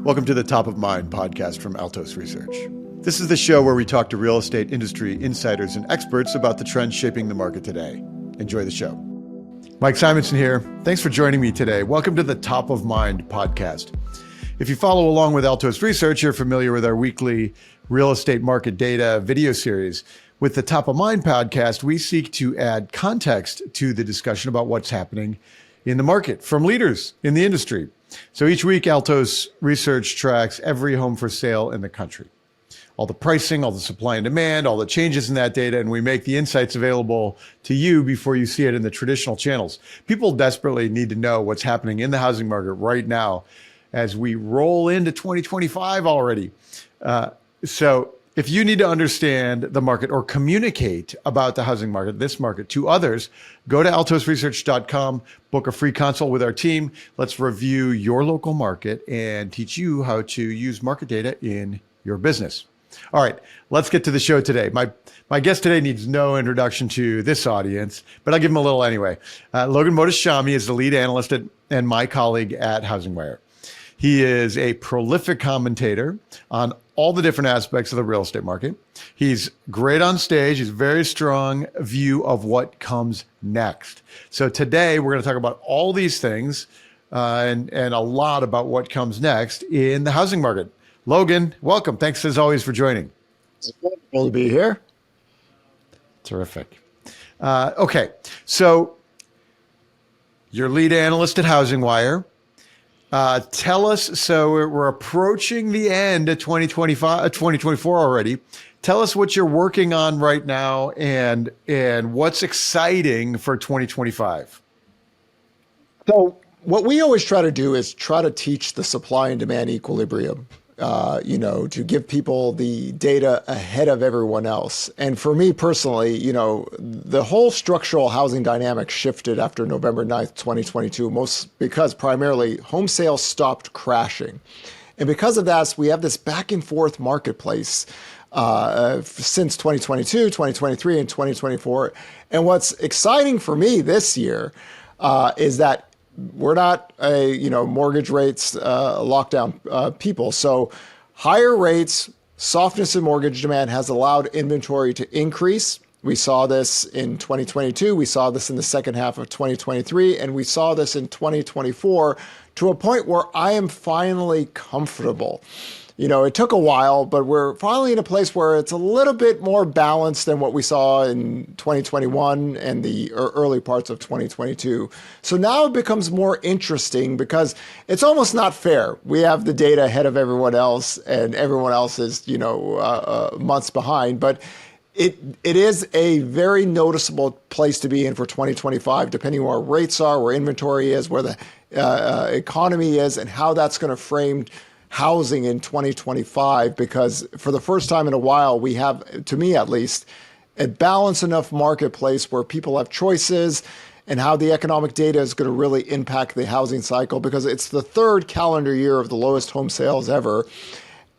Welcome to the Top of Mind podcast from Altos Research. This is the show where we talk to real estate industry insiders and experts about the trends shaping the market today. Enjoy the show. Mike Simonsen here. Thanks for joining me today. Welcome to the Top of Mind podcast. If you follow along with Altos Research, you're familiar with our weekly real estate market data video series. With the Top of Mind podcast, we seek to add context to the discussion about what's happening in the market from leaders in the industry. So each week, Altos Research tracks every home for sale in the country. All the pricing, all the supply and demand, all the changes in that data, and we make the insights available to you before you see it in the traditional channels. People desperately need to know what's happening in the housing market right now as we roll into 2025 already. So if you need to understand the market or communicate about the housing market, this market, to others, go to altosresearch.com, book a free consult with our team. Let's review your local market and teach you how to use market data in your business. All right, let's get to the show today. My guest today needs no introduction to this audience, but I'll give him a little anyway. Logan Mohtashami is the lead analyst and my colleague at HousingWire. He is a prolific commentator on all the different aspects of the real estate market. He's great on stage. He's a very strong view of what comes next. So today we're going to talk about all these things and a lot about what comes next in the housing market. Logan, welcome. Thanks as always for joining. It's wonderful to be here. Terrific. Okay, so you're lead analyst at HousingWire. Tell us, so we're approaching the end of 2024 already. Tell us what you're working on right now and what's exciting for 2025. So what we always try to do is try to teach the supply and demand equilibrium, to give people the data ahead of everyone else. And for me personally, the whole structural housing dynamic shifted after November 9th, 2022, most because primarily home sales stopped crashing. And because of that, we have this back and forth marketplace since 2022, 2023, and 2024. And what's exciting for me this year is that we're not mortgage rates lockdown people. So higher rates, softness in mortgage demand has allowed inventory to increase. We saw this in 2022. We saw this in the second half of 2023. And we saw this in 2024 to a point where I am finally comfortable. It took a while, but we're finally in a place where it's a little bit more balanced than what we saw in 2021 and the early parts of 2022. So now it becomes more interesting because it's almost not fair. We have the data ahead of everyone else and everyone else is, months behind, but it is a very noticeable place to be in for 2025, depending on where rates are, where inventory is, where the economy is, and how that's going to frame housing in 2025, because for the first time in a while, we have, to me at least, a balanced enough marketplace where people have choices and how the economic data is going to really impact the housing cycle, because it's the third calendar year of the lowest home sales ever.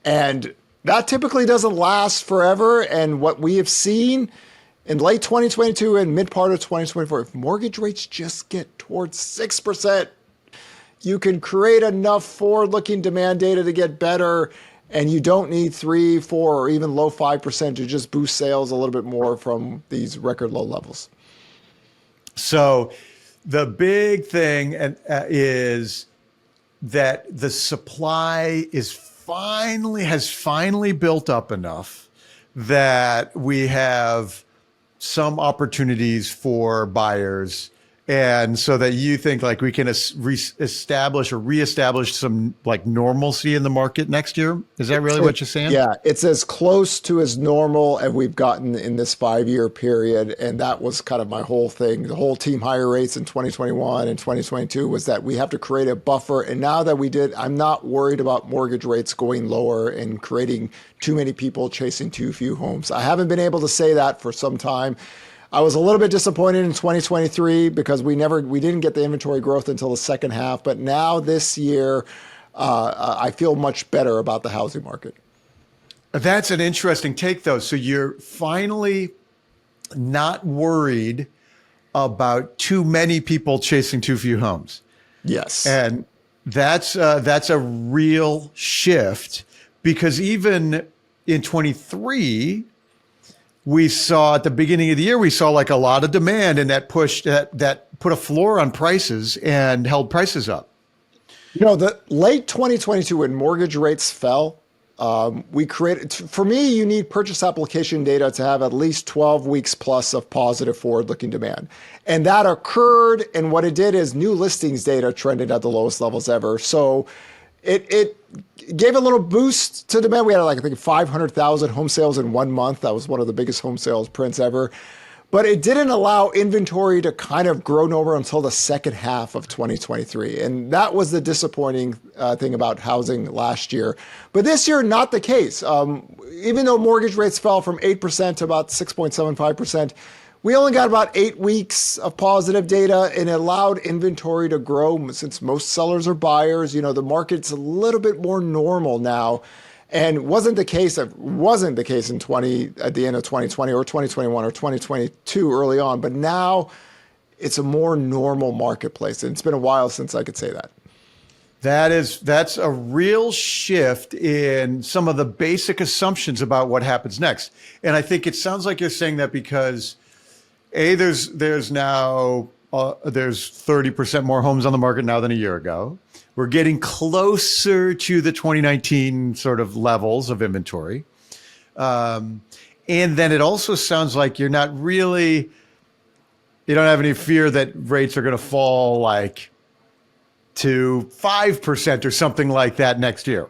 And that typically doesn't last forever. And what we have seen in late 2022 and mid part of 2024, if mortgage rates just get towards 6%, you can create enough forward-looking demand data to get better, and you don't need 3, 4, or even low 5% to just boost sales a little bit more from these record low levels. So the big thing is that the supply has finally built up enough that we have some opportunities for buyers. And so that you think like we can reestablish some like normalcy in the market next year? Is that really what you're saying? Yeah, it's as close to as normal as we've gotten in this 5-year period. And that was kind of my whole thing. The whole team higher rates in 2021 and 2022 was that we have to create a buffer. And now that we did, I'm not worried about mortgage rates going lower and creating too many people chasing too few homes. I haven't been able to say that for some time. I was a little bit disappointed in 2023 because we didn't get the inventory growth until the second half. But now this year, I feel much better about the housing market. That's an interesting take, though. So you're finally not worried about too many people chasing too few homes. Yes. And That's a real shift, because even in 23, we saw at the beginning of the year, we saw like a lot of demand, and that pushed that put a floor on prices and held prices up. The late 2022 when mortgage rates fell, for me, you need purchase application data to have at least 12 weeks plus of positive forward-looking demand. And that occurred, and what it did is new listings data trended at the lowest levels ever. So it gave a little boost to demand. We had I think 500,000 home sales in 1 month. That was one of the biggest home sales prints ever. But it didn't allow inventory to kind of grow over until the second half of 2023. And that was the disappointing thing about housing last year. But this year, not the case. Even though mortgage rates fell from 8% to about 6.75%, we only got about 8 weeks of positive data, and it allowed inventory to grow since most sellers are buyers. The market's a little bit more normal now. And wasn't the case in at the end of 2020 or 2021 or 2022 early on, but now it's a more normal marketplace. And it's been a while since I could say that. That's a real shift in some of the basic assumptions about what happens next. And I think it sounds like you're saying that because there's 30% more homes on the market now than a year ago. We're getting closer to the 2019 sort of levels of inventory. And then it also sounds like you don't have any fear that rates are going to fall like to 5% or something like that next year.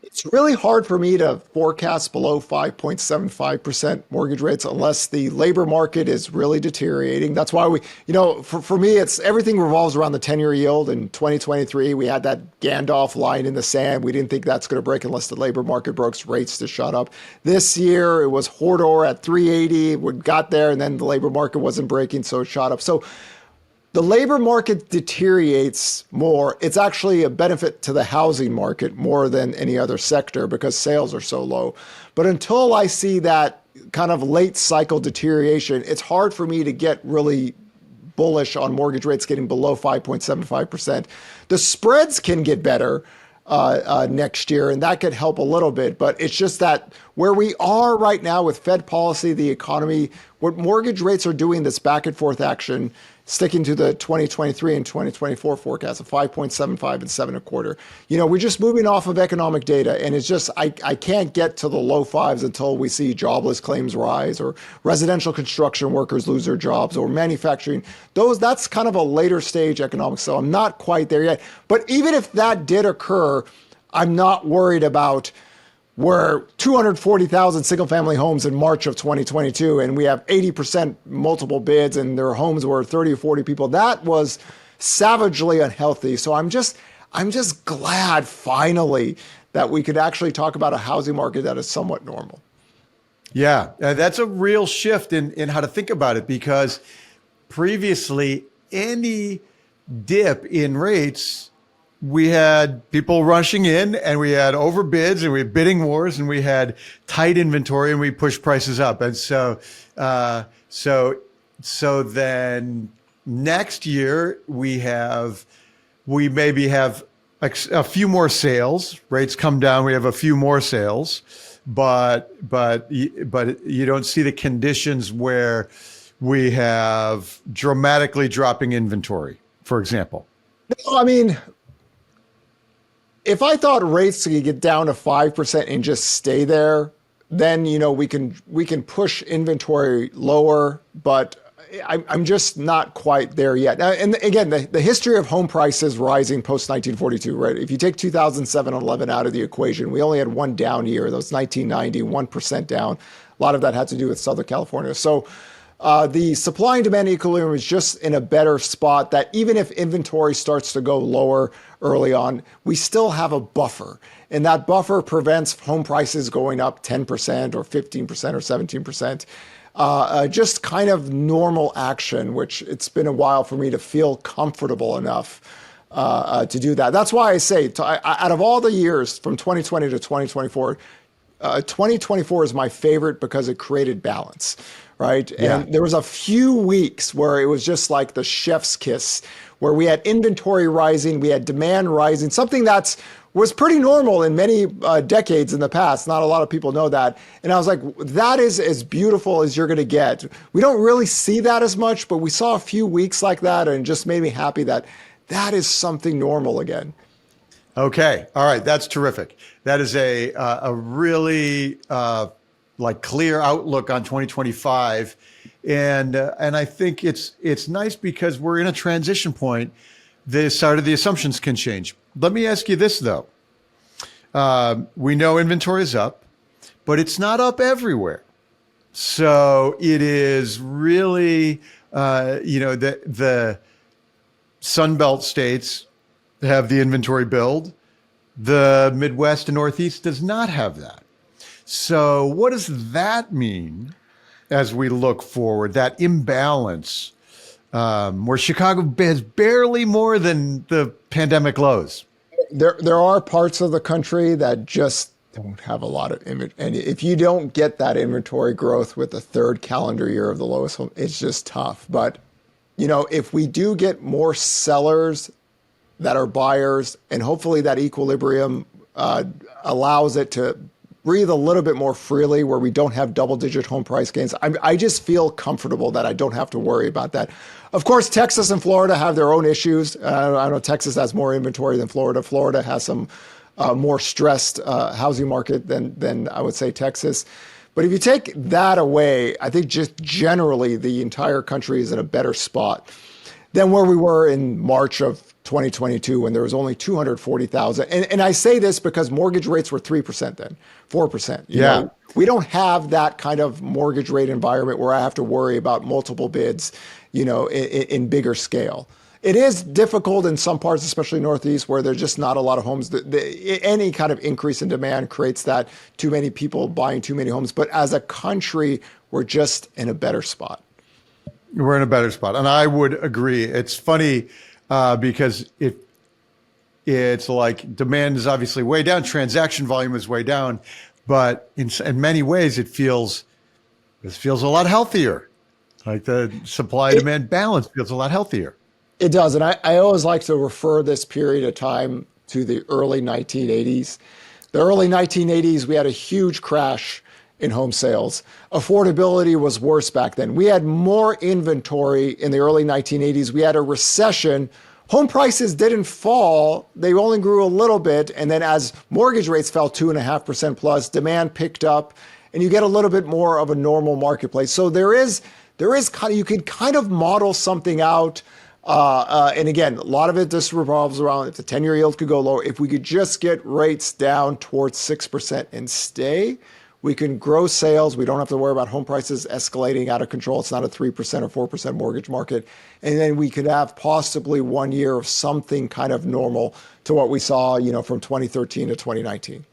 It's really hard for me to forecast below 5.75% mortgage rates unless the labor market is really deteriorating. That's why for me, it's everything revolves around the 10-year yield. In 2023, we had that Gandalf line in the sand. We didn't think that's going to break unless the labor market broke rates to shut up. This year, it was Hodor at 380. We got there, and then the labor market wasn't breaking, so it shot up. So the labor market deteriorates more. It's actually a benefit to the housing market more than any other sector because sales are so low. But until I see that kind of late cycle deterioration, it's hard for me to get really bullish on mortgage rates getting below 5.75%. The spreads can get better next year, and that could help a little bit. But it's just that where we are right now with Fed policy, the economy, what mortgage rates are doing, this back and forth action, sticking to the 2023 and 2024 forecast of 5.75 and 7.25. We're just moving off of economic data, and it's just I can't get to the low fives until we see jobless claims rise or residential construction workers lose their jobs or manufacturing. That's kind of a later stage economics, so I'm not quite there yet. But even if that did occur, I'm not worried about were 240,000 single-family homes in March of 2022, and we have 80% multiple bids, and their homes were 30 or 40 people. That was savagely unhealthy. So I'm just glad finally that we could actually talk about a housing market that is somewhat normal. Yeah, that's a real shift in how to think about it, because previously any dip in rates, we had people rushing in, and we had overbids, and we had bidding wars, and we had tight inventory, and we pushed prices up. And so then next year we maybe have a few more sales. Rates come down, we have a few more sales, but you don't see the conditions where we have dramatically dropping inventory, for example. No, I mean, if I thought rates could get down to 5% and just stay there, then we can push inventory lower, but I'm just not quite there yet. Now, and again, the history of home prices rising post 1942, right? If you take 2007 and 11 out of the equation, we only had one down year. That was 1990, 1% down. A lot of that had to do with Southern California. So the supply and demand equilibrium is just in a better spot that even if inventory starts to go lower early on, we still have a buffer. And that buffer prevents home prices going up 10% or 15% or 17%. Just kind of normal action, which it's been a while for me to feel comfortable enough to do that. That's why I say, out of all the years from 2020 to 2024, 2024 is my favorite because it created balance, right? Yeah. And there was a few weeks where it was just like the chef's kiss, where we had inventory rising, we had demand rising, something that's was pretty normal in many decades in the past. Not a lot of people know that. And I was like, that is as beautiful as you're going to get. We don't really see that as much, but we saw a few weeks like that, and it just made me happy that that is something normal again. Okay. All right. That's terrific. That is a really like clear outlook on 2025. And I think it's nice because we're in a transition point. The side of the assumptions can change. Let me ask you this, though. We know inventory is up, but it's not up everywhere. So it is really, the Sunbelt states have the inventory build. The Midwest and Northeast does not have that. So what does that mean as we look forward, that imbalance where Chicago has barely more than the pandemic lows? There are parts of the country that just don't have a lot of inventory. And if you don't get that inventory growth with the third calendar year of the lowest home, it's just tough. But, if we do get more sellers that are buyers, and hopefully that equilibrium allows it to breathe a little bit more freely where we don't have double-digit home price gains, I just feel comfortable that I don't have to worry about that. Of course, Texas and Florida have their own issues. I know Texas has more inventory than Florida. Florida has some more stressed housing market than I would say Texas. But if you take that away, I think just generally the entire country is in a better spot than where we were in March of 2022 when there was only 240,000. And I say this because mortgage rates were 3% then, 4%. You know, we don't have that kind of mortgage rate environment where I have to worry about multiple bids, in bigger scale. It is difficult in some parts, especially Northeast, where there's just not a lot of homes. Any kind of increase in demand creates that too many people buying too many homes. But as a country, we're just in a better spot. We're in a better spot. And I would agree. It's funny because it's like demand is obviously way down. Transaction volume is way down. But in many ways, this feels a lot healthier. Like the supply-demand balance feels a lot healthier. It does. And I always like to refer this period of time to the early 1980s. The early 1980s, we had a huge crash in home sales. Affordability was worse back then. We had more inventory in the early 1980s. We had a recession. Home prices didn't fall. They only grew a little bit. And then as mortgage rates fell 2.5% plus, demand picked up and you get a little bit more of a normal marketplace. So there is kind of, you can kind of model something out. And again, a lot of it just revolves around if the 10-year yield could go lower. If we could just get rates down towards 6% and stay, we can grow sales. We don't have to worry about home prices escalating out of control. It's not a 3% or 4% mortgage market. And then we could have possibly 1 year of something kind of normal to what we saw, from 2013 to 2019.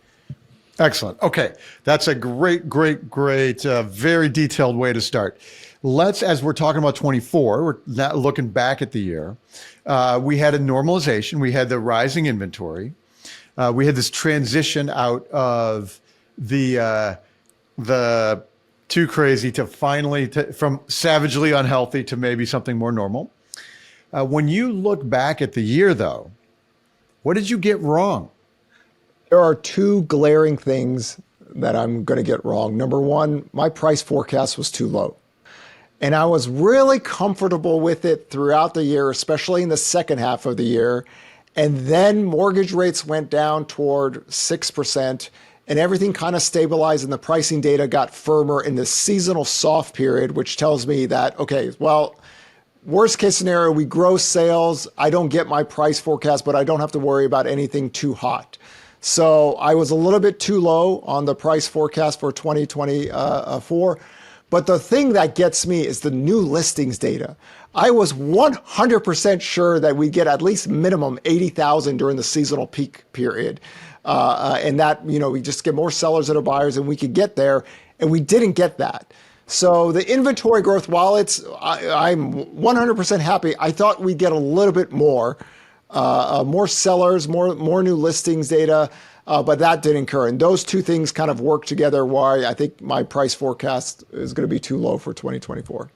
Excellent. Okay. That's a great, very detailed way to start. As we're talking about 24, we're not looking back at the year. We had a normalization. We had the rising inventory. We had this transition out of the too crazy to finally from savagely unhealthy to maybe something more normal. When you look back at the year, though, what did you get wrong? There are two glaring things that I'm going to get wrong. Number one, my price forecast was too low. And I was really comfortable with it throughout the year, especially in the second half of the year. And then mortgage rates went down toward 6%, and everything kind of stabilized, and the pricing data got firmer in the seasonal soft period, which tells me that, okay, well, worst case scenario, we grow sales. I don't get my price forecast, but I don't have to worry about anything too hot. So I was a little bit too low on the price forecast for 2024. But the thing that gets me is the new listings data. I was 100% sure that we'd get at least minimum 80,000 during the seasonal peak period. And that, we just get more sellers that are buyers and we could get there. And we didn't get that. So the inventory growth, while I'm 100% happy, I thought we'd get a little bit more. more sellers, more new listings data, but that didn't occur. And those two things kind of work together. Why I think my price forecast is going to be too low for 2024.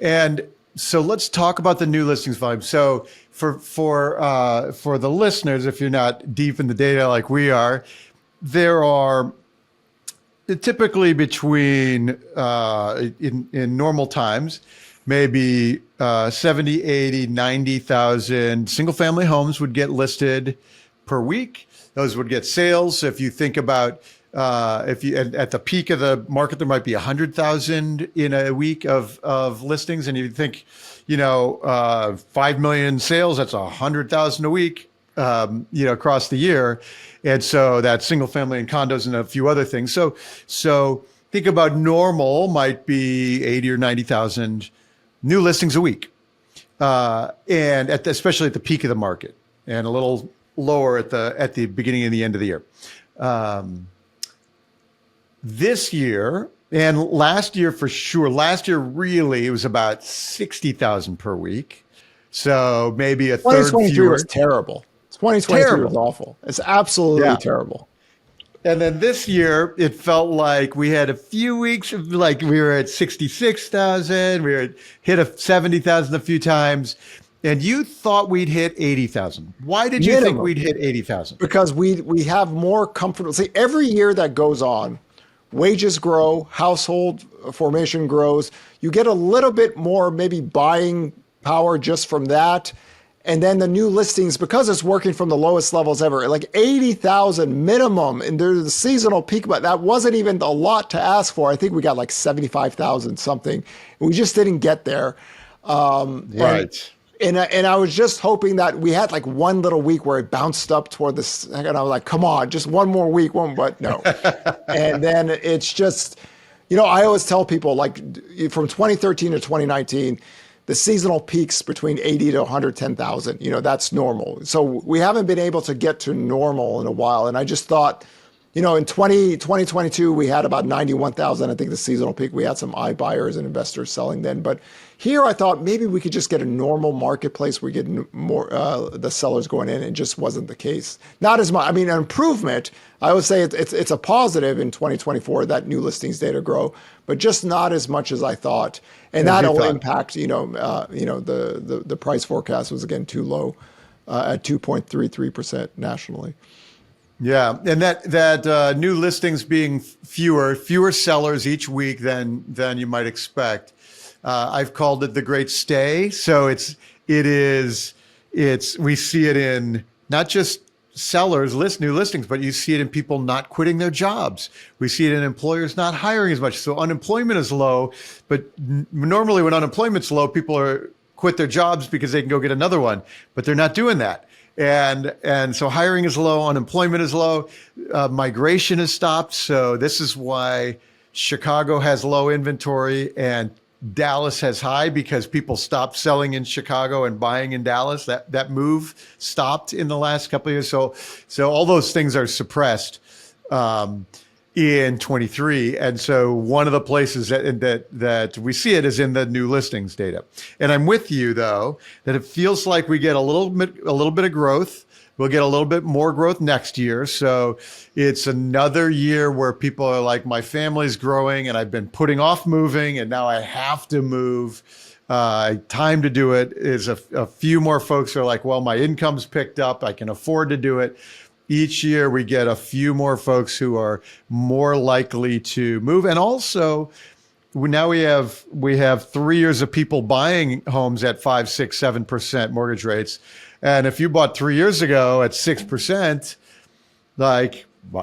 And so let's talk about the new listings volume. So for the listeners, if you're not deep in the data like we are, there are typically between in normal times, maybe 70, 80, 90,000 single family homes would get listed per week. Those would get sales. So if you think about if you at the peak of the market, there might be 100,000 in a week of listings, and you think, 5 million sales, that's 100,000 a week, across the year. And so that's single family and condos and a few other things. So think about normal might be 80 or 90,000 new listings a week. And especially at the peak of the market, and a little lower at the beginning and the end of the year. This year and last year for sure. Last year really it was about 60,000 per week. So maybe a third 2023 fewer. was terrible. 2023 was awful. It's absolutely terrible. And then this year, it felt like we had a few weeks of we were at 66,000. We hit 70,000 a few times. And you thought we'd hit 80,000. Why did you think we'd hit 80,000? Because we have more comfortable. See, every year that goes on, wages grow, household formation grows. You get a little bit more maybe buying power just from that. And then the new listings, because it's working from the lowest levels ever, like 80,000 minimum, and there's a seasonal peak, but that wasn't even a lot to ask for. I think we got like 75,000 something. We just didn't get there. Right. And I was just hoping that we had like one little week where it bounced up toward this, and I was like, come on, just one more week, but no. And then it's just, I always tell people, like, from 2013 to 2019, the seasonal peaks between 80 to 110,000, that's normal. So we haven't been able to get to normal in a while. And I just thought, in 2022, we had about 91,000. I think the seasonal peak, we had some iBuyers and investors selling then. But here I thought maybe we could just get a normal marketplace where we get more the sellers going in. It just wasn't the case. Not as much. I mean, an improvement. I would say it's a positive in 2024 that new listings data grow, but just not as much as I thought. And that'll impact, the price forecast was again too low at 2.33% nationally. Yeah, and that new listings being fewer sellers each week than you might expect. I've called it the Great Stay. So we see it in not just sellers new listings, but you see it in people not quitting their jobs. We see it in employers not hiring as much. So unemployment is low, but normally when unemployment's low, people quit their jobs because they can go get another one, but they're not doing that. And so hiring is low, unemployment is low, migration has stopped. So this is why Chicago has low inventory and Dallas has high, because people stopped selling in Chicago and buying in Dallas. That move stopped in the last couple of years. So all those things are suppressed in 23. And so one of the places that we see it is in the new listings data. And I'm with you though, that it feels like we get a little bit of growth. We'll get a little bit more growth next year. So it's another year where people are like, my family's growing and I've been putting off moving and now I have to move. Time to do it is a few more folks are like, well, my income's picked up. I can afford to do it. Each year we get a few more folks who are more likely to move. And also now we have 3 years of people buying homes at 5, 6, 7% mortgage rates. And if you bought 3 years ago at 6%,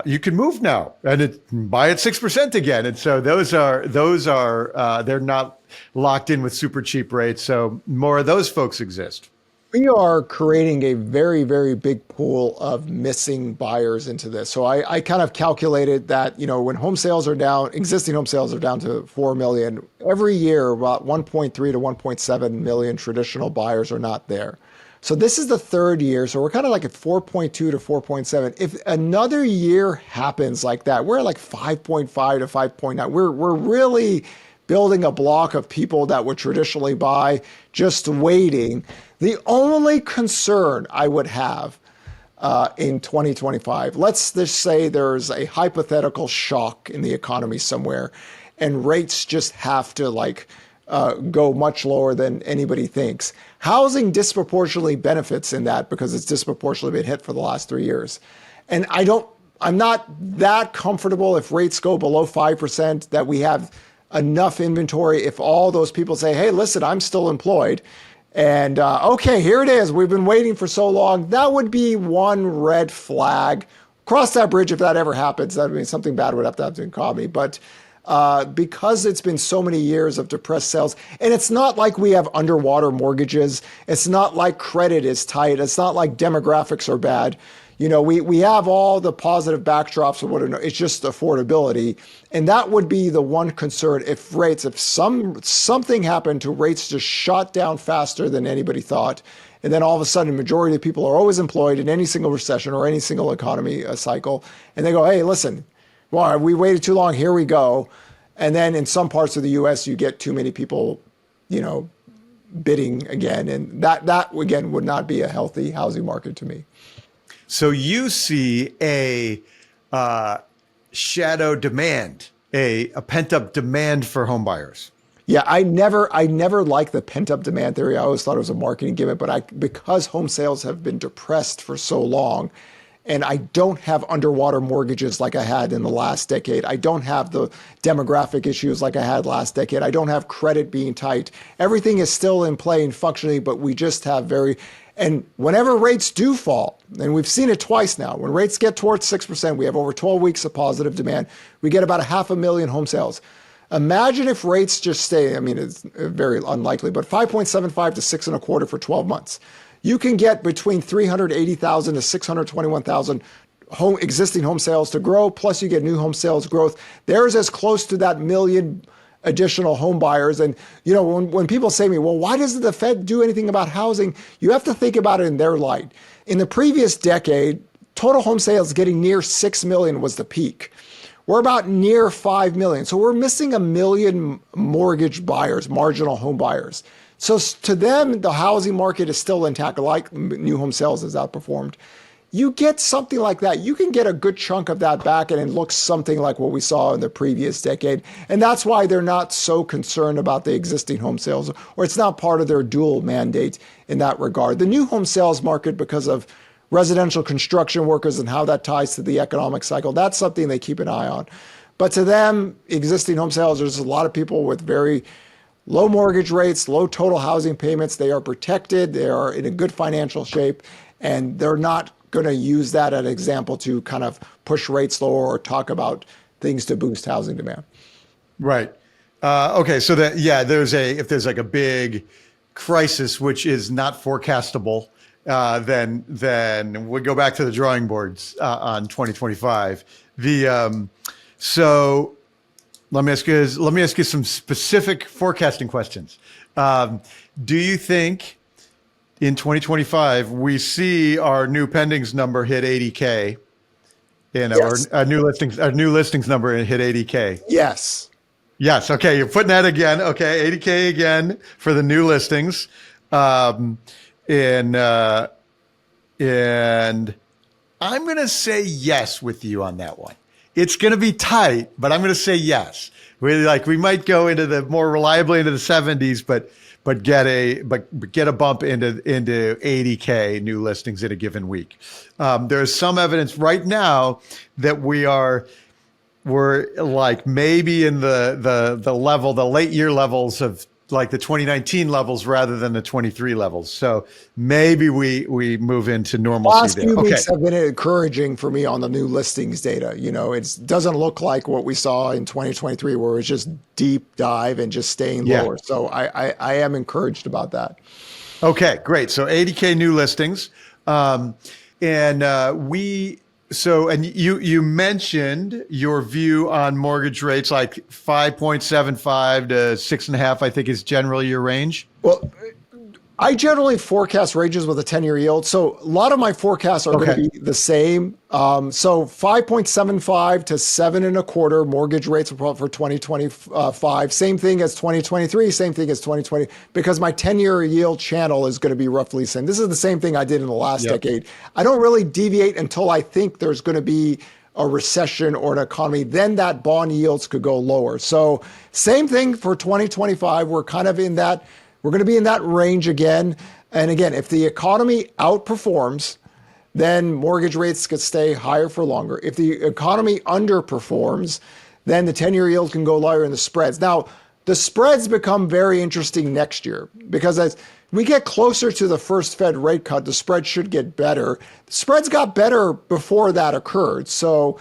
you can move now and buy at 6% again. And so those are they're not locked in with super cheap rates. So more of those folks exist. We are creating a very, very big pool of missing buyers into this. So I kind of calculated that, when home sales are down, existing home sales are down to 4 million, every year about 1.3 to 1.7 million traditional buyers are not there. So this is the third year. So we're kind of like at 4.2 to 4.7. If another year happens like that, we're like 5.5 to 5.9. We're really building a block of people that would traditionally buy, just waiting. The only concern I would have in 2025, let's just say there's a hypothetical shock in the economy somewhere, and rates just have to go much lower than anybody thinks. Housing disproportionately benefits in that because it's disproportionately been hit for the last 3 years. And I'm not that comfortable if rates go below 5% that we have enough inventory. If all those people say, hey, listen, I'm still employed. And okay, here it is. We've been waiting for so long. That would be one red flag. Cross that bridge if that ever happens. That would mean something bad would have to happen to the economy. But because it's been so many years of depressed sales, and it's not like we have underwater mortgages. It's not like credit is tight. It's not like demographics are bad. We have all the positive backdrops of it's just affordability. And that would be the one concern if something happened to rates just shot down faster than anybody thought. And then all of a sudden, the majority of people are always employed in any single recession or any single economy cycle. And they go, hey, listen, well, we waited too long. Here we go. And then in some parts of the U.S., you get too many people, bidding again. And that again, would not be a healthy housing market to me. So you see a shadow demand, a pent-up demand for home buyers. Yeah, I never liked the pent-up demand theory. I always thought it was a marketing gimmick, but because home sales have been depressed for so long, and I don't have underwater mortgages like I had in the last decade. I don't have the demographic issues like I had last decade. I don't have credit being tight. Everything is still in play and functioning, but we just have and whenever rates do fall, and we've seen it twice now, when rates get towards 6%, we have over 12 weeks of positive demand. We get about 500,000 home sales. Imagine if rates just stay, it's very unlikely, but 5.75 to 6.25 for 12 months. You can get between 380,000 to 621,000 existing home sales to grow, plus you get new home sales growth. There's as close to that million additional home buyers. And, when people say to me, well, why doesn't the Fed do anything about housing? You have to think about it in their light. In the previous decade, total home sales getting near 6 million was the peak. We're about near 5 million. So we're missing 1 million mortgage buyers, marginal home buyers. So to them, the housing market is still intact, like new home sales has outperformed. You get something like that. You can get a good chunk of that back, and it looks something like what we saw in the previous decade. And that's why they're not so concerned about the existing home sales, or it's not part of their dual mandate in that regard. The new home sales market, because of residential construction workers and how that ties to the economic cycle, that's something they keep an eye on. But to them, existing home sales, there's a lot of people with very low mortgage rates, low total housing payments. They are protected. They are in a good financial shape, and they're not going to use that as an example to kind of push rates lower or talk about things to boost housing demand. Right. Okay. So if there's like a big crisis, which is not forecastable, then we'll go back to the drawing boards on 2025. So let me ask you some specific forecasting questions. Do you think in 2025 we see our new pendings number hit 80K? Yes. Our new listings number hit 80K. Yes. Yes. Okay. You're putting that again. Okay. 80K again for the new listings. And I'm going to say yes with you on that one. It's going to be tight, but I'm going to say yes. We might go into the more reliably into the 70s, but get a bump into 80K new listings in a given week. There's some evidence right now that we're like maybe in the late year levels of like the 2019 levels rather than the 23 levels. So maybe we move into normalcy Last there. few weeks have been encouraging for me on the new listings data. It doesn't look like what we saw in 2023, where it's just deep dive and just staying lower. So I am encouraged about that. Okay, great. So 80K new listings. And you mentioned your view on mortgage rates, like 5.75 to 6.5, I think is generally your range. Well, I generally forecast ranges with a 10-year yield. So a lot of my forecasts are going to be the same. So 5.75 to 7.25 mortgage rates for 2025. Same thing as 2023, same thing as 2020, because my 10-year yield channel is going to be roughly the same. This is the same thing I did in the last decade. I don't really deviate until I think there's going to be a recession or an economy, then that bond yields could go lower. So same thing for 2025. We're kind of in that, we're going to be in that range again. And again, if the economy outperforms, then mortgage rates could stay higher for longer. If the economy underperforms, then the 10-year yield can go lower in the spreads. Now, the spreads become very interesting next year because as we get closer to the first Fed rate cut, the spread should get better. The spreads got better before that occurred. So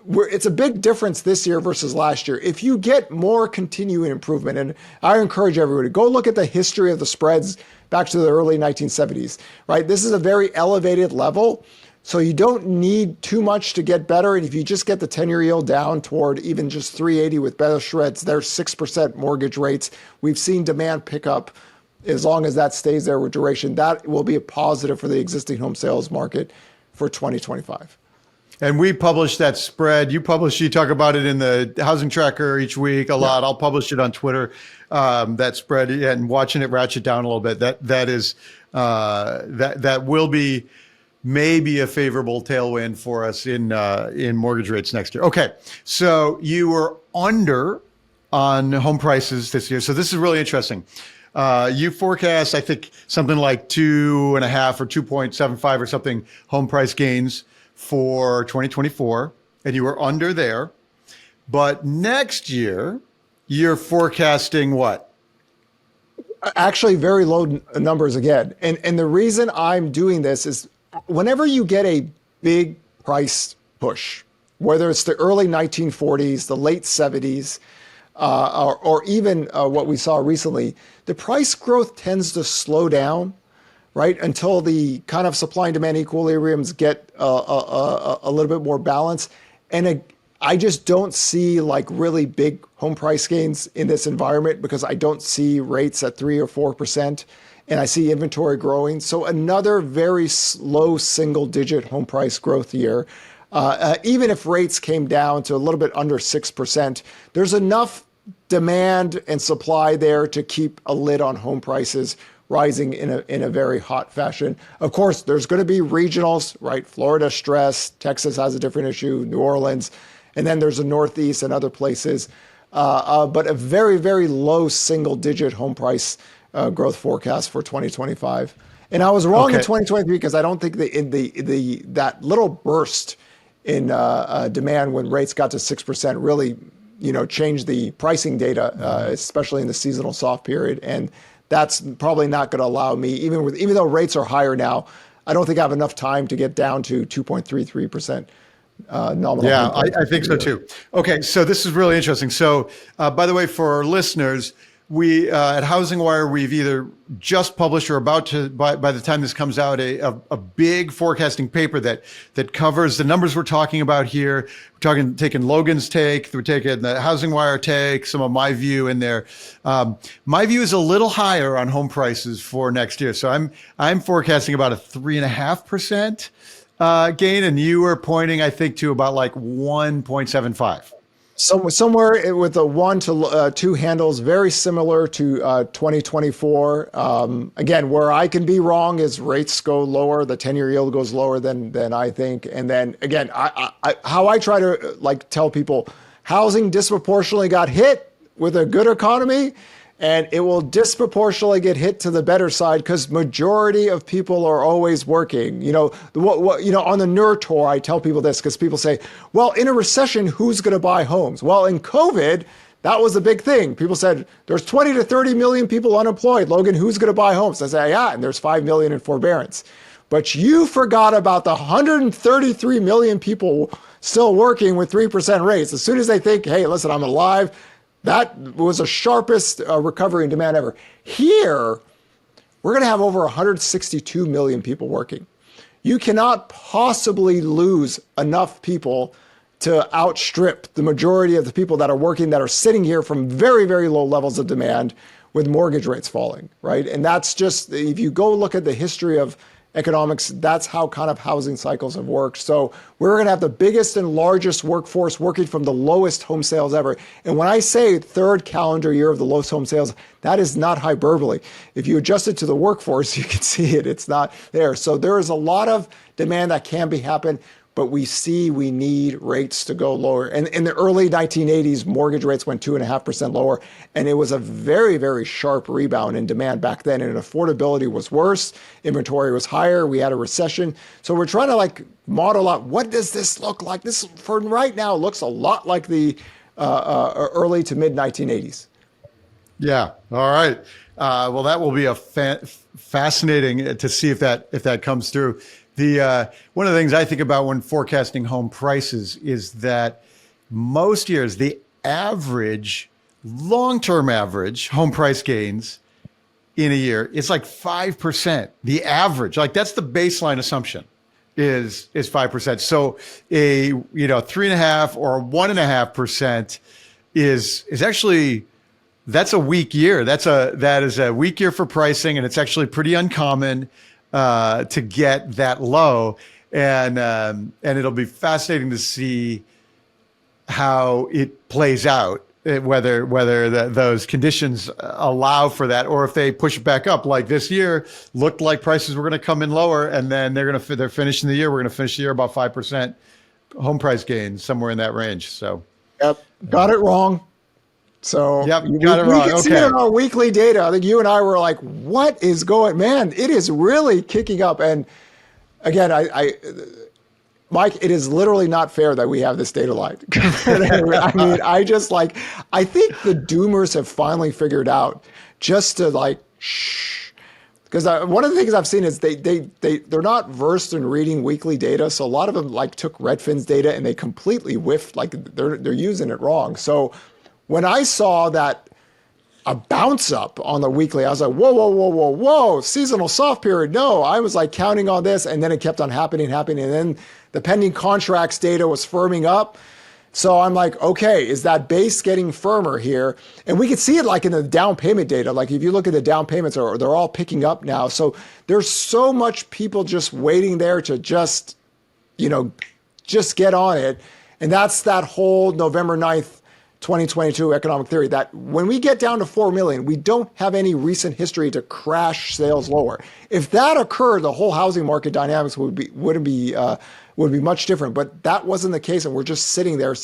it's a big difference this year versus last year. If you get more continuing improvement, and I encourage everybody, go look at the history of the spreads back to the early 1970s, right? This is a very elevated level. So you don't need too much to get better. And if you just get the 10-year yield down toward even just 380 with better spreads, there's 6% mortgage rates. We've seen demand pick up. As long as that stays there with duration, that will be a positive for the existing home sales market for 2025. And we publish that spread. You talk about it in the housing tracker each week a lot. I'll publish it on Twitter, that spread, and watching it ratchet down a little bit. That will be maybe a favorable tailwind for us in mortgage rates next year. Okay, so you were under on home prices this year. So this is really interesting. You forecast, I think, something like 2.5 or 2.75 or something home price gains for 2024, and you were under there. But next year, you're forecasting what? Actually, very low numbers again. And the reason I'm doing this is whenever you get a big price push, whether it's the early 1940s, the late 70s, or even what we saw recently, the price growth tends to slow down, right, until the kind of supply and demand equilibriums get a little bit more balanced. And I just don't see like really big home price gains in this environment because I don't see rates at 3 or 4%, and I see inventory growing. So another very low single-digit home price growth year. Even if rates came down to a little bit under 6%, there's enough demand and supply there to keep a lid on home prices rising in a very hot fashion. Of course, there's going to be regionals, right? Florida stress, Texas has a different issue, New Orleans, and then there's the Northeast and other places. But a very, very low single-digit home price growth forecast for 2025. And I was wrong in 2023 because I don't think that little burst in demand when rates got to 6% really, changed the pricing data, especially in the seasonal soft period. And that's probably not going to allow me, even though rates are higher now, I don't think I have enough time to get down to 2.33% nominal. Yeah, I think so too. Okay, so this is really interesting. So, by the way, for our listeners, we at HousingWire, we've either just published or about to, by the time this comes out, a big forecasting paper that covers the numbers we're talking about here. We're taking Logan's take, we're taking the HousingWire take, some of my view in there. My view is a little higher on home prices for next year. So I'm forecasting about a 3.5% gain, and you were pointing, I think, to about like 1.75. Somewhere with a 1 to 2 handles, very similar to 2024. Again, where I can be wrong is rates go lower, the 10-year yield goes lower than I think. And then again, how I try to tell people, housing disproportionately got hit with a good economy, and it will disproportionately get hit to the better side because majority of people are always working. On the NER tour, I tell people this because people say, well, in a recession, who's going to buy homes? Well, in COVID, that was a big thing. People said, there's 20 to 30 million people unemployed. Logan, who's going to buy homes? I say, yeah, and there's 5 million in forbearance. But you forgot about the 133 million people still working with 3% rates. As soon as they think, hey, listen, I'm alive, that was the sharpest recovery in demand ever. Here, we're going to have over 162 million people working. You cannot possibly lose enough people to outstrip the majority of the people that are working, that are sitting here from very, very low levels of demand with mortgage rates falling, right? And that's just, if you go look at the history of economics, that's how kind of housing cycles have worked. So we're going to have the biggest and largest workforce working from the lowest home sales ever. And when I say third calendar year of the lowest home sales, that is not hyperbole. If you adjust it to the workforce, you can see it. It's not there. So there is a lot of demand that can be happen, but we need rates to go lower. And in the early 1980s, mortgage rates went 2.5% lower. And it was a very, very sharp rebound in demand back then. And affordability was worse. Inventory was higher. We had a recession. So we're trying to like model out, what does this look like? This for right now looks a lot like the early to mid 1980s. Yeah. All right. Well, that will be a fascinating to see if that comes through. One of the things I think about when forecasting home prices is that most years, the average, long-term average home price gains in a year, it's like 5%. The average, like that's the baseline assumption is 5%. So a 3.5 or 1.5% is actually, that's a weak year. That is a weak year for pricing, and it's actually pretty uncommon to get that low, and it'll be fascinating to see how it plays out, whether those conditions allow for that, or if they push it back up. Like this year, looked like prices were going to come in lower, and then they're finishing the year. We're going to finish the year about 5% home price gains, somewhere in that range. So, yep, got it wrong. So yep, got it wrong. We can see it in our weekly data. I think you and I were like, what is going, man, it is really kicking up. And again, Mike, it is literally not fair that we have this data line. I mean, I think the doomers have finally figured out just to like, shh. Because one of the things I've seen is they're not versed in reading weekly data. So a lot of them like took Redfin's data and they completely whiffed, like they're using it wrong. So when I saw that a bounce up on the weekly, I was like, whoa, seasonal soft period. No, I was like counting on this, and then it kept on happening. And then the pending contracts data was firming up. So I'm like, okay, is that base getting firmer here? And we could see it like in the down payment data. Like if you look at the down payments, they're all picking up now. So there's so much people just waiting there to just get on it. And that's that whole November 9th, 2022 economic theory, that when we get down to 4 million, we don't have any recent history to crash sales lower. If that occurred, the whole housing market dynamics would be much different. But that wasn't the case, and we're just sitting there.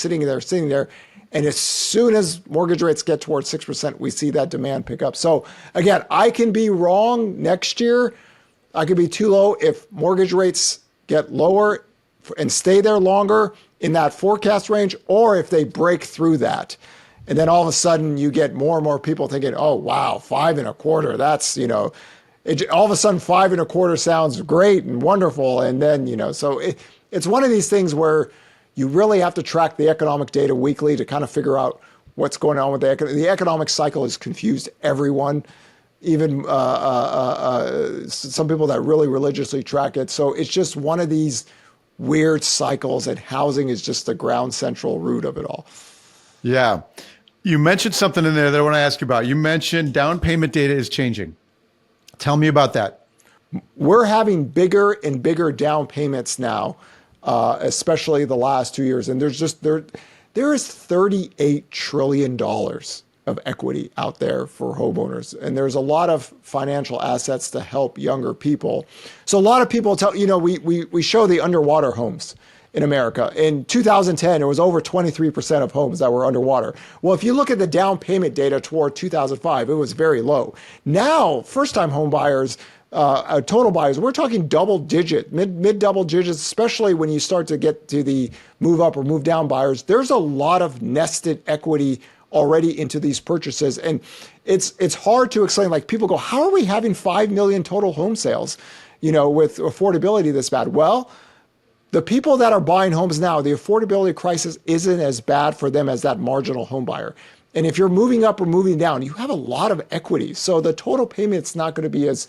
And as soon as mortgage rates get towards 6%, we see that demand pick up. So again, I can be wrong next year. I could be too low if mortgage rates get lower and stay there longer in that forecast range, or if they break through that. And then all of a sudden you get more and more people thinking, oh, wow, 5.25, that's, all of a sudden 5.25 sounds great and wonderful. And then, so it's one of these things where you really have to track the economic data weekly to kind of figure out what's going on with the economic cycle has confused everyone, even some people that really religiously track it. So it's just one of these weird cycles, and housing is just the ground central root of it all. Yeah. You mentioned something in there that I want to ask you about. You mentioned down payment data is changing. Tell me about that. We're having bigger and bigger down payments now, especially the last 2 years. And there is $38 trillion of equity out there for homeowners. And there's a lot of financial assets to help younger people. So a lot of people we show the underwater homes in America. In 2010, it was over 23% of homes that were underwater. Well, if you look at the down payment data toward 2005, it was very low. Now, first-time home buyers, total buyers, we're talking mid double digits, especially when you start to get to the move up or move down buyers. There's a lot of nested equity already into these purchases. And it's hard to explain. Like people go, how are we having 5 million total home sales, with affordability this bad? Well, the people that are buying homes now, the affordability crisis isn't as bad for them as that marginal home buyer. And if you're moving up or moving down, you have a lot of equity. So the total payment's not going to be as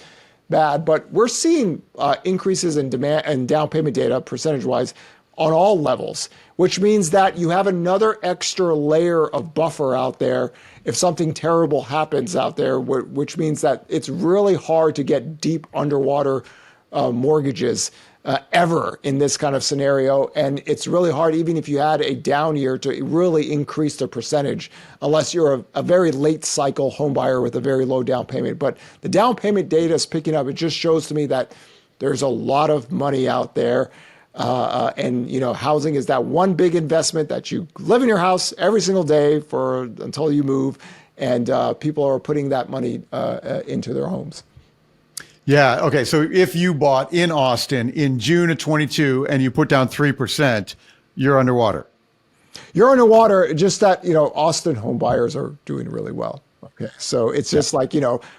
bad, but we're seeing increases in demand and down payment data percentage-wise on all levels, which means that you have another extra layer of buffer out there if something terrible happens out there, which means that it's really hard to get deep underwater mortgages ever in this kind of scenario. And it's really hard, even if you had a down year, to really increase the percentage, unless you're a very late cycle home buyer with a very low down payment. But the down payment data is picking up. It just shows to me that there's a lot of money out there. And housing is that one big investment that you live in your house every single day until you move, and people are putting that money into their homes. Yeah. Okay. So if you bought in Austin in June of 22 and you put down 3%, you're underwater. You're underwater. Just that Austin home buyers are doing really well. Okay, so it's just like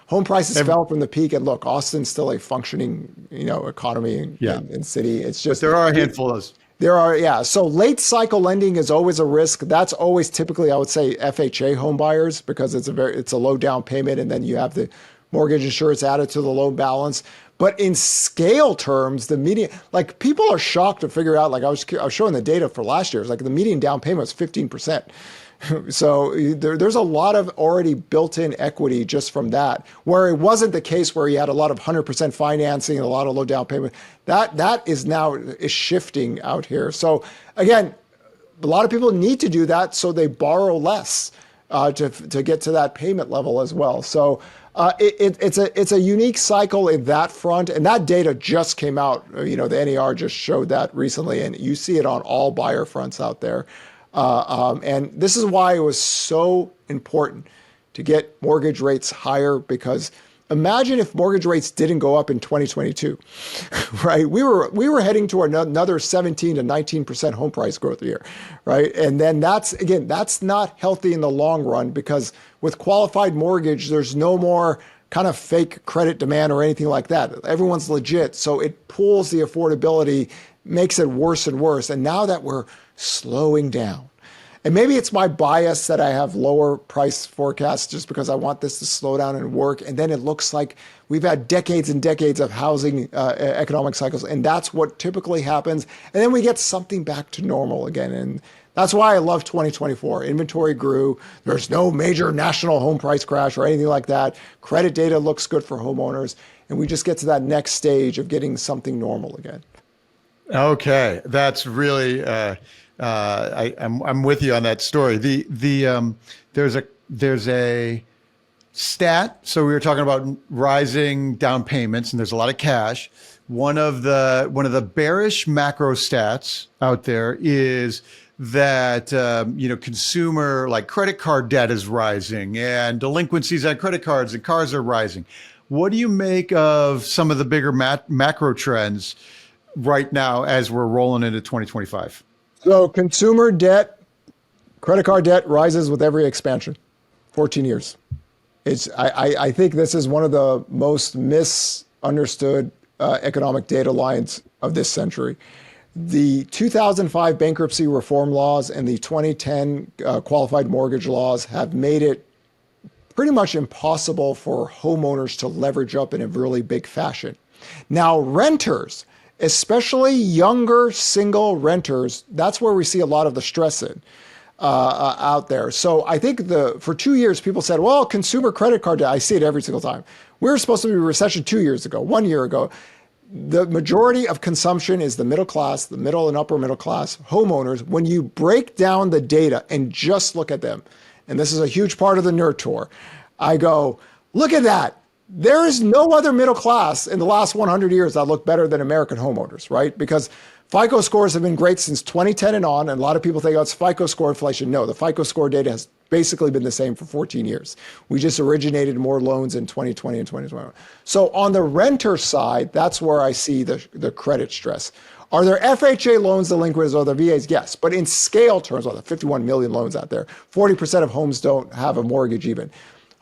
home prices fell from the peak, and look, Austin's still a functioning economy and city. It's just there are a handful of those. There are, yeah. So late cycle lending is always a risk. That's always typically, I would say, FHA home buyers, because it's a low down payment, and then you have the mortgage insurance added to the loan balance. But in scale terms, the median, like, people are shocked to figure out, like I was showing the data for last year, it's like the median down payment was 15%. So there's a lot of already built-in equity just from that, where it wasn't the case where you had a lot of 100% financing and a lot of low down payment. That is now shifting out here. So again, a lot of people need to do that, so they borrow less to get to that payment level as well. So it's a unique cycle in that front, and that data just came out. The NAR just showed that recently, and you see it on all buyer fronts out there. And this is why it was so important to get mortgage rates higher, because imagine if mortgage rates didn't go up in 2022, right? We were heading to another 17 to 19% home price growth year, right? And then that's not healthy in the long run, because with qualified mortgage, there's no more kind of fake credit demand or anything like that. Everyone's legit. So it pulls the affordability, makes it worse and worse. And now that we're slowing down, and maybe it's my bias that I have lower price forecasts just because I want this to slow down and work. And then it looks like we've had decades and decades of housing economic cycles, and that's what typically happens. And then we get something back to normal again. And that's why I love 2024. Inventory grew. There's no major national home price crash or anything like that. Credit data looks good for homeowners. And we just get to that next stage of getting something normal again. Okay. That's really, I'm with you on that story. There's a stat. So we were talking about rising down payments, and there's a lot of cash. One of the bearish macro stats out there is that consumer, like, credit card debt is rising, and delinquencies on credit cards and cars are rising. What do you make of some of the bigger macro trends right now as we're rolling into 2025? So consumer debt, credit card debt rises with every expansion, 14 years. I think this is one of the most misunderstood economic data lines of this century. The 2005 bankruptcy reform laws and the 2010 qualified mortgage laws have made it pretty much impossible for homeowners to leverage up in a really big fashion. Now, renters, especially younger single renters, that's where we see a lot of the stress out there. So I think for 2 years, people said, well, consumer credit card debt, I see it every single time. We were supposed to be in a recession 2 years ago, 1 year ago. The majority of consumption is the middle class, the middle and upper middle class homeowners. When you break down the data and just look at them, and this is a huge part of the nerd tour, I go, look at that. There is no other middle class in the last 100 years that look better than American homeowners, right? Because FICO scores have been great since 2010 and on, and a lot of people think, oh, it's FICO score inflation. No, the FICO score data has basically been the same for 14 years. We just originated more loans in 2020 and 2021. So on the renter side, that's where I see the credit stress. Are there FHA loans delinquent? Are there VAs? Yes. But in scale terms, well, there are 51 million loans out there. 40% of homes don't have a mortgage even.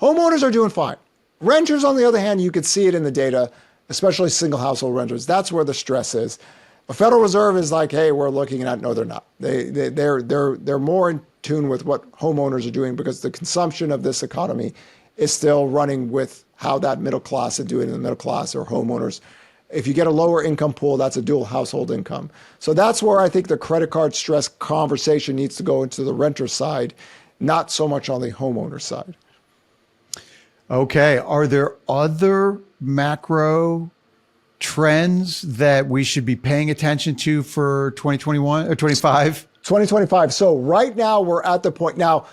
Homeowners are doing fine. Renters, on the other hand, you could see it in the data, especially single household renters. That's where the stress is. The Federal Reserve is like, hey, we're looking at, no, they're not. They're more in tune with what homeowners are doing, because the consumption of this economy is still running with how that middle class is doing in the middle class or homeowners. If you get a lower income pool, that's a dual household income. So that's where I think the credit card stress conversation needs to go into the renter side, not so much on the homeowner side. Okay. Are there other macro trends that we should be paying attention to for 2021 or 25? 2025. So right now we're at the point. Now,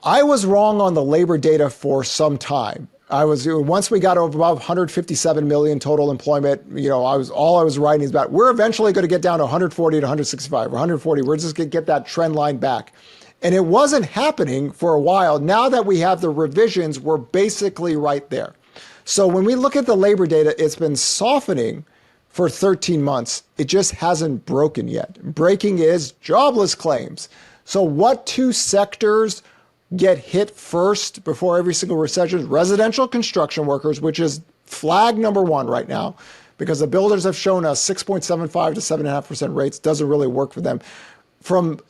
I was wrong on the labor data for some time. Once we got over above 157 million total employment, all I was writing is about, we're eventually going to get down to 140 to 165 or 140. We're just going to get that trend line back. And it wasn't happening for a while. Now that we have the revisions, we're basically right there. So when we look at the labor data, it's been softening for 13 months. It just hasn't broken yet. Breaking is jobless claims. So what two sectors get hit first before every single recession? Residential construction workers, which is flag number one right now, because the builders have shown us 6.75 to 7.5% rates doesn't really work for them. From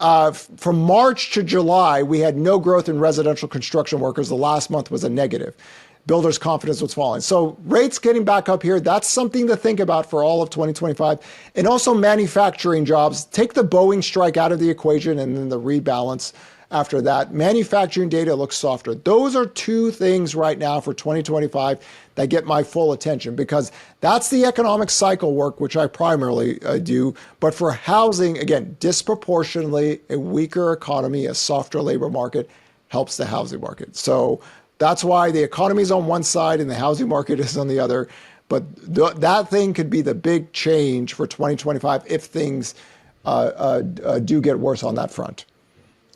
March to July, we had no growth in residential construction workers. The last month was a negative. Builders' confidence was falling. So rates getting back up here, that's something to think about for all of 2025. And also manufacturing jobs. Take the Boeing strike out of the equation and then the rebalance after that. Manufacturing data looks softer. Those are two things right now for 2025 that get my full attention, because that's the economic cycle work, which I primarily do. But for housing, again, disproportionately, a weaker economy, a softer labor market helps the housing market. So that's why the economy is on one side and the housing market is on the other. But that thing could be the big change for 2025 if things do get worse on that front.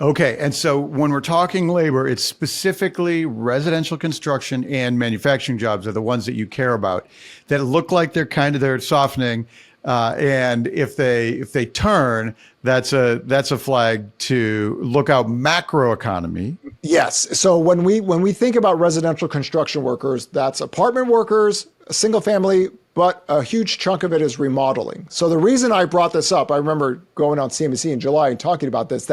Okay. And so when we're talking labor, it's specifically residential construction and manufacturing jobs are the ones that you care about, that look like they're softening. And if they turn, that's a flag to look out macroeconomy. Yes. So when we think about residential construction workers, that's apartment workers, a single family, but a huge chunk of it is remodeling. So the reason I brought this up, I remember going on CNBC in July and talking about this,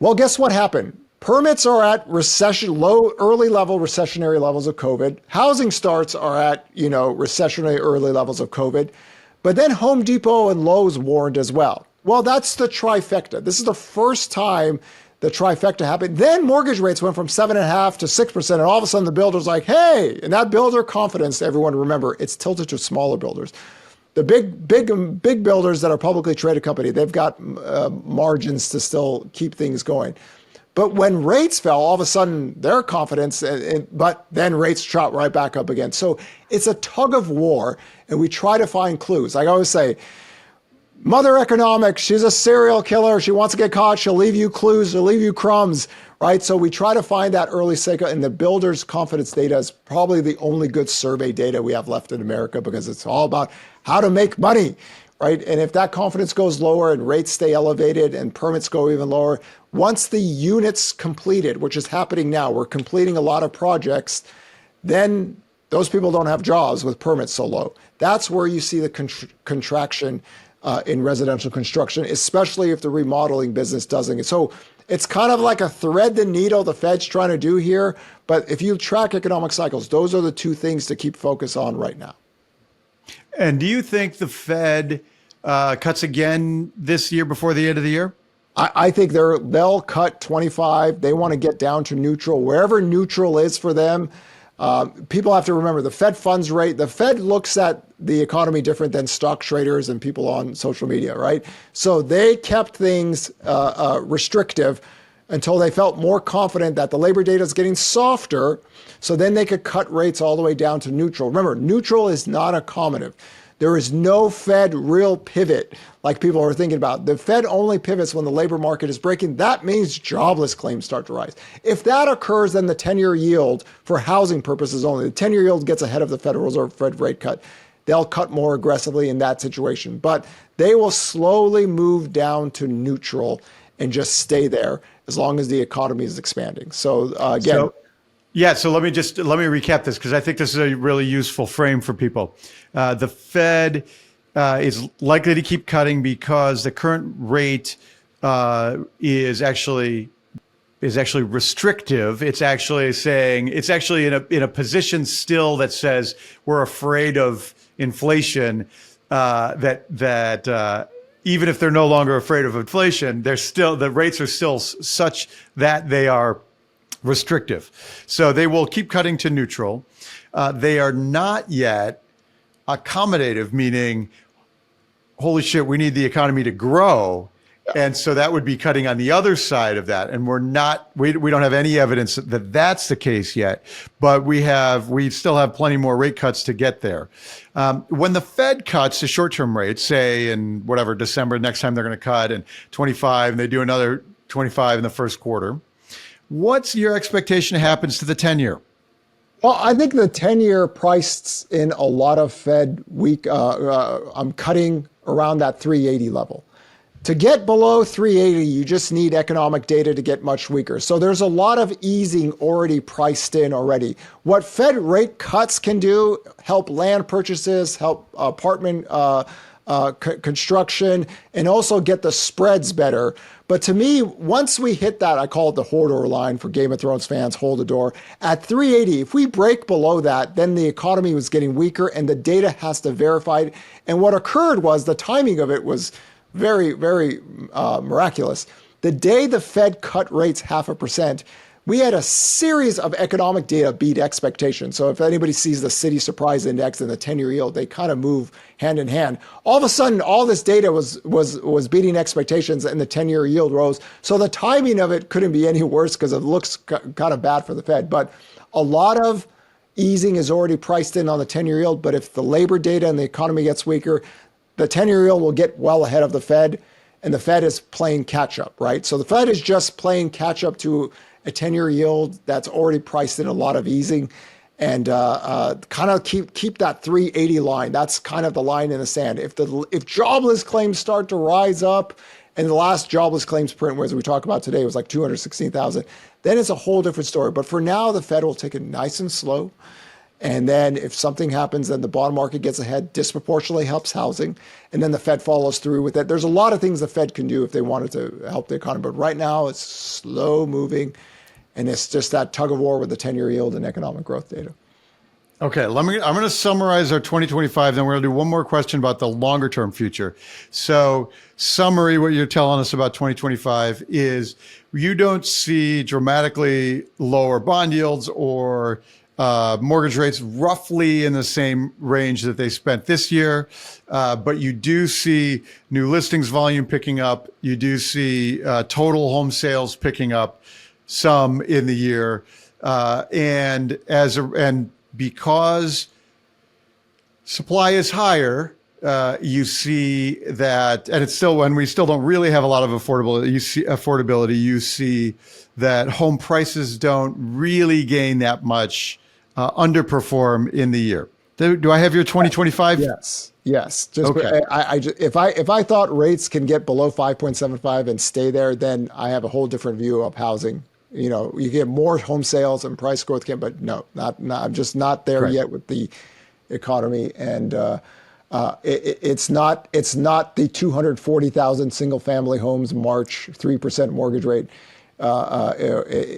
well, guess what happened? Permits are at early level recessionary levels of COVID. Housing starts are at, recessionary early levels of COVID. But then Home Depot and Lowe's warned as well. Well, that's the trifecta. This is the first time the trifecta happened. Then mortgage rates went from 7.5% to 6%. And all of a sudden the builder's like, hey, and that builder confidence, everyone remember, it's tilted to smaller builders. The big builders that are publicly traded company, they've got margins to still keep things going. But when rates fell, all of a sudden their confidence, but then rates shot right back up again. So it's a tug of war, and we try to find clues. Like I always say, Mother Economics, she's a serial killer. She wants to get caught. She'll leave you clues. She'll leave you crumbs, right? So we try to find that early signal, and the builder's confidence data is probably the only good survey data we have left in America, because it's all about how to make money, right? And if that confidence goes lower and rates stay elevated and permits go even lower, once the units completed, which is happening now, we're completing a lot of projects, then those people don't have jobs with permits so low. That's where you see the contraction in residential construction, especially if the remodeling business doesn't. So it's kind of like a thread the needle the Fed's trying to do here. But if you track economic cycles, those are the two things to keep focus on right now. And do you think the Fed cuts again this year before the end of the year? I think they'll cut 25. They want to get down to neutral, wherever neutral is for them. People have to remember the Fed funds rate. The Fed looks at the economy different than stock traders and people on social media, right? So they kept things restrictive until they felt more confident that the labor data is getting softer. So then they could cut rates all the way down to neutral. Remember, neutral is not accommodative. There is no Fed real pivot like people are thinking about. The Fed only pivots when the labor market is breaking. That means jobless claims start to rise. If that occurs, then the 10-year yield for housing purposes only, the 10-year yield gets ahead of the Federal Reserve Fed rate cut. They'll cut more aggressively in that situation, but they will slowly move down to neutral and just stay there as long as the economy is expanding. So again. So let me recap this, because I think this is a really useful frame for people. The Fed is likely to keep cutting because the current rate is actually restrictive. It's actually saying, it's actually in a position still that says we're afraid of inflation, that even if they're no longer afraid of inflation, the rates are still such that they are restrictive. So they will keep cutting to neutral. They are not yet accommodative, meaning, holy shit, we need the economy to grow. And so that would be cutting on the other side of that. And we don't have any evidence that that's the case yet, but we still have plenty more rate cuts to get there. When the Fed cuts the short-term rates, say in whatever, December, next time they're going to cut, and 25, and they do another 25 in the first quarter, what's your expectation happens to the 10-year? Well, I think the 10-year priced in a lot of Fed I'm cutting around that 380 level. To get below 380, you just need economic data to get much weaker. So there's a lot of easing already priced in already. What Fed rate cuts can do, help land purchases, help apartment construction, and also get the spreads better. But to me, once we hit that, I call it the Hodor line for Game of Thrones fans, hold the door. At 380, if we break below that, then the economy was getting weaker and the data has to verify it. And what occurred was the timing of it was very, very miraculous. The day the Fed cut rates 0.5%, we had a series of economic data beat expectations. So if anybody sees the City Surprise Index and the 10-year yield, they kind of move hand in hand. All of a sudden, all this data was beating expectations and the 10-year yield rose. So the timing of it couldn't be any worse because it looks kind of bad for the Fed. But a lot of easing is already priced in on the 10-year yield. But if the labor data and the economy gets weaker, the 10-year yield will get well ahead of the Fed, and the Fed is playing catch up, right? So the Fed is just playing catch up to a 10-year yield that's already priced in a lot of easing, and kind of keep that 380 line. That's kind of the line in the sand. If jobless claims start to rise up, and the last jobless claims print, as we talk about today, was like 216,000, then it's a whole different story. But for now, the Fed will take it nice and slow. And then if something happens, then the bond market gets ahead, disproportionately helps housing. And then the Fed follows through with it. There's a lot of things the Fed can do if they wanted to help the economy. But right now it's slow moving. And it's just that tug of war with the 10-year yield and economic growth data. Okay, I'm going to summarize our 2025. Then we're going to do one more question about the longer term future. So summary, what you're telling us about 2025 is you don't see dramatically lower bond yields or mortgage rates roughly in the same range that they spent this year. But you do see new listings volume picking up. You do see total home sales picking up some in the year. And because supply is higher, you see that, and it's still, when we still don't really have a lot of affordability, you see that home prices don't really gain that much, underperform in the year. Do I have your 2025? Yes. Just okay. If I thought rates can get below 5.75 and stay there, then I have a whole different view of housing. You know, you get more home sales and price growth but no, not I'm just not there yet with the economy. And it's not the 240,000 single family homes March 3% mortgage rate.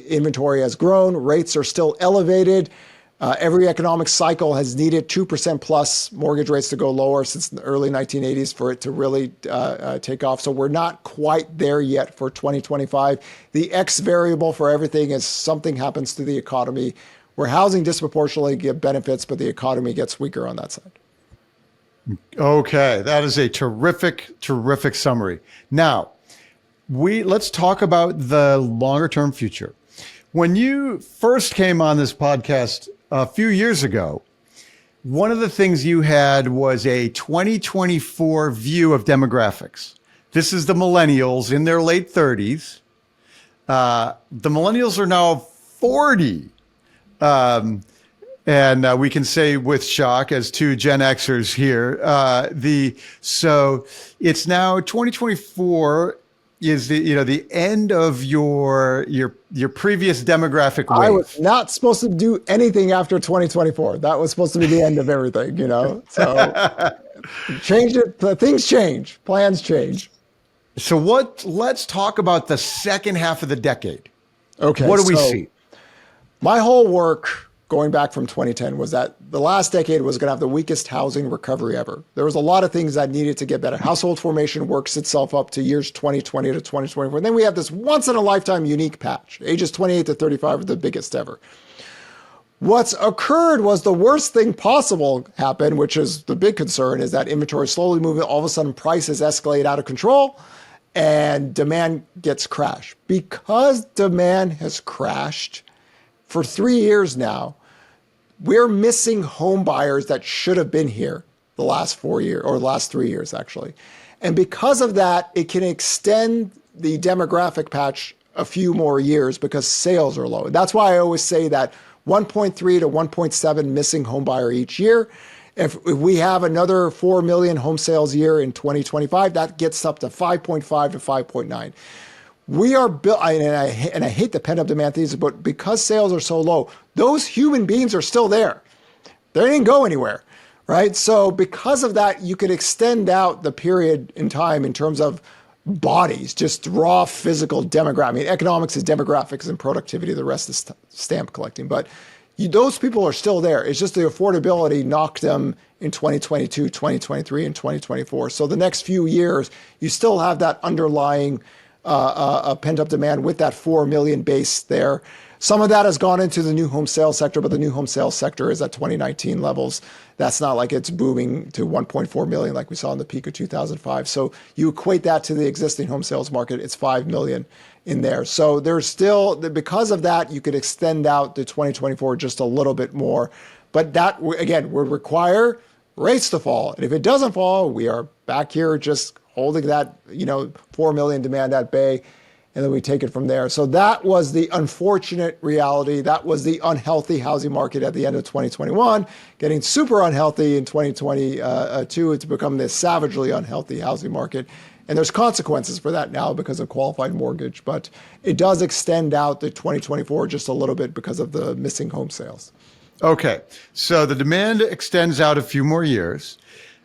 Inventory has grown. Rates are still elevated. Every economic cycle has needed 2% plus mortgage rates to go lower since the early 1980s for it to really take off. So we're not quite there yet for 2025. The X variable for everything is something happens to the economy where housing disproportionately get benefits, but the economy gets weaker on that side. Okay, that is a terrific summary. Now, let's talk about the longer term future. When you first came on this podcast a few years ago, one of the things you had was a 2024 view of demographics. This is the millennials in their late 30s. The millennials are now 40. And we can say with shock as two Gen Xers here, so it's now 2024 is the end of your previous demographic wave. I was not supposed to do anything after 2024. That was supposed to be the end of everything, So change it. Things change. Plans change. So let's talk about the second half of the decade. Okay. What do we see? My whole work going back from 2010 was that the last decade was going to have the weakest housing recovery ever. There was a lot of things that needed to get better. Household formation works itself up to years 2020 to 2024. And then we have this once in a lifetime unique patch. Ages 28 to 35 are the biggest ever. What's occurred was the worst thing possible happened, which is the big concern, is that inventory slowly moving. All of a sudden prices escalate out of control and demand gets crashed. Because demand has crashed for 3 years now, we're missing home buyers that should have been here the last 4 years, or the last 3 years actually. And because of that, it can extend the demographic patch a few more years because sales are low. That's why I always say that 1.3 to 1.7 missing home buyer each year. If we have another 4 million home sales year in 2025, that gets up to 5.5 to 5.9. We are built, and I hate the pent-up demand thesis, but because sales are so low, those human beings are still there. They didn't go anywhere, right? So because of that, you could extend out the period in time in terms of bodies, just raw physical demographics. I mean, economics is demographics and productivity. The rest is stamp collecting. But those people are still there. It's just the affordability knocked them in 2022, 2023, and 2024. So the next few years, you still have that underlying pent-up demand with that 4 million base there. Some of that has gone into the new home sales sector, but the new home sales sector is at 2019 levels. That's not like it's booming to 1.4 million like we saw in the peak of 2005. So you equate that to the existing home sales market, it's 5 million in there. So there's still, because of that, you could extend out to 2024 just a little bit more. But that, again, would require rates to fall. And if it doesn't fall, we are back here just holding that, 4 million demand at bay, and then we take it from there. So that was the unfortunate reality. That was the unhealthy housing market at the end of 2021, getting super unhealthy in 2022. It's become this savagely unhealthy housing market. And there's consequences for that now because of qualified mortgage, but it does extend out to 2024 just a little bit because of the missing home sales. Okay, so the demand extends out a few more years,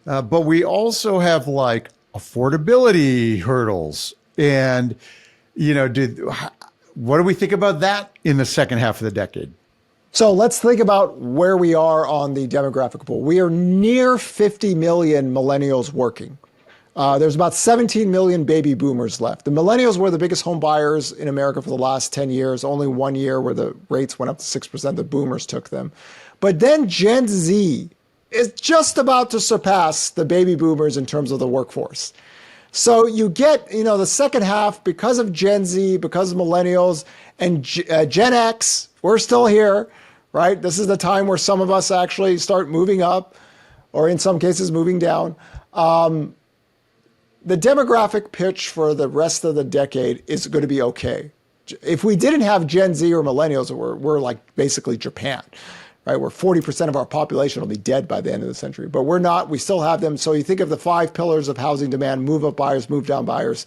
but we also have like affordability hurdles. And, what do we think about that in the second half of the decade? So let's think about where we are on the demographic pool. We are near 50 million millennials working. There's about 17 million baby boomers left. The millennials were the biggest home buyers in America for the last 10 years, only 1 year where the rates went up to 6%, the boomers took them. But then Gen Z is just about to surpass the baby boomers in terms of the workforce. So you get, the second half because of Gen Z, because of millennials, and Gen X, we're still here, right? This is the time where some of us actually start moving up, or in some cases moving down. The demographic pitch for the rest of the decade is going to be okay. If we didn't have Gen Z or millennials, we're like basically Japan, right? Where 40% of our population will be dead by the end of the century, but we're not. We still have them. So you think of the 5 pillars of housing demand: move up buyers, move down buyers,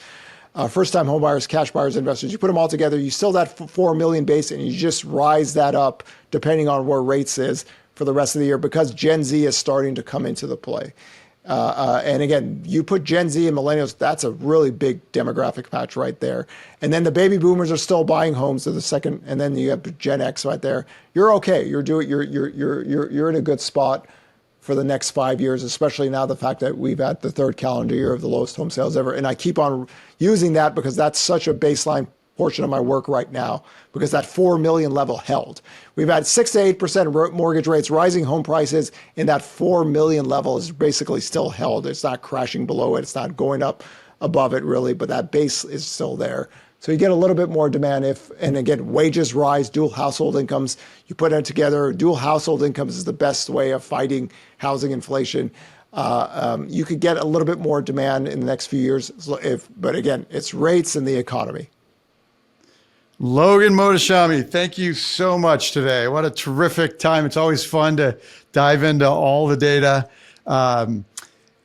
first-time home buyers, cash buyers, investors. You put them all together, you still that 4 million base, and you just rise that up depending on where rates is for the rest of the year because Gen Z is starting to come into the play. And again, you put Gen Z and millennials, that's a really big demographic patch right there. And then the baby boomers are still buying homes to the second, and then you have Gen X right there. You're okay. You're in a good spot for the next 5 years, especially now the fact that we've had the third calendar year of the lowest home sales ever. And I keep on using that because that's such a baseline portion of my work right now, because that 4 million level held. We've had 6 to 8% mortgage rates, rising home prices, and that 4 million level is basically still held. It's not crashing below it. It's not going up above it really, but that base is still there. So you get a little bit more demand and again, wages rise, dual household incomes. You put it together, dual household incomes is the best way of fighting housing inflation. You could get a little bit more demand in the next few years, but again, it's rates and the economy. Logan Mohtashami, thank you so much today. What a terrific time. It's always fun to dive into all the data.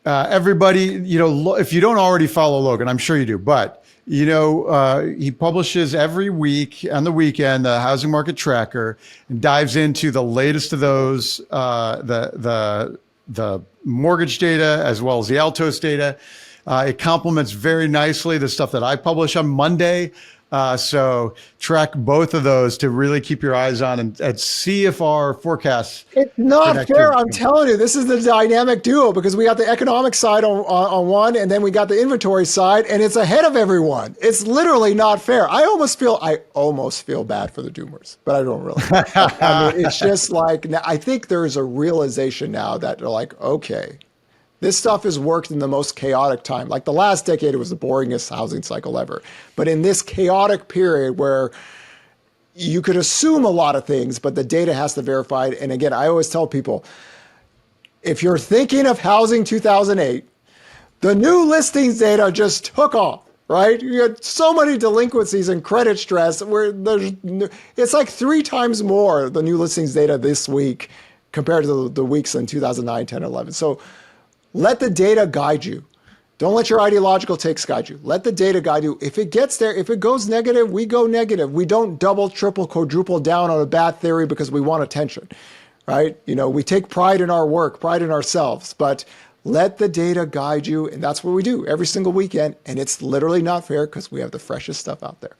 Everybody, if you don't already follow Logan, I'm sure you do, but he publishes every week on the weekend, the housing market tracker, and dives into the latest of those, the mortgage data as well as the Altos data. It complements very nicely the stuff that I publish on Monday. So track both of those to really keep your eyes on and see if our forecasts. It's not fair. I'm telling you, this is the dynamic duo because we got the economic side on one, and then we got the inventory side, and it's ahead of everyone. It's literally not fair. I almost feel bad for the doomers, but I don't really. I mean, it's just like, I think there's a realization now that they're like, okay, this stuff has worked in the most chaotic time. Like the last decade, it was the boringest housing cycle ever. But in this chaotic period where you could assume a lot of things, but the data has to verify it. And again, I always tell people, if you're thinking of housing 2008, the new listings data just took off, right? You had so many delinquencies and credit stress where it's like 3 times more the new listings data this week compared to the weeks in 2009, 10, 11. So let the data guide you. Don't let your ideological takes guide you. Let the data guide you. If it gets there, if it goes negative, we go negative. We don't double, triple, quadruple down on a bad theory because we want attention, right? We take pride in our work, pride in ourselves, but let the data guide you. And that's what we do every single weekend. And it's literally not fair because we have the freshest stuff out there.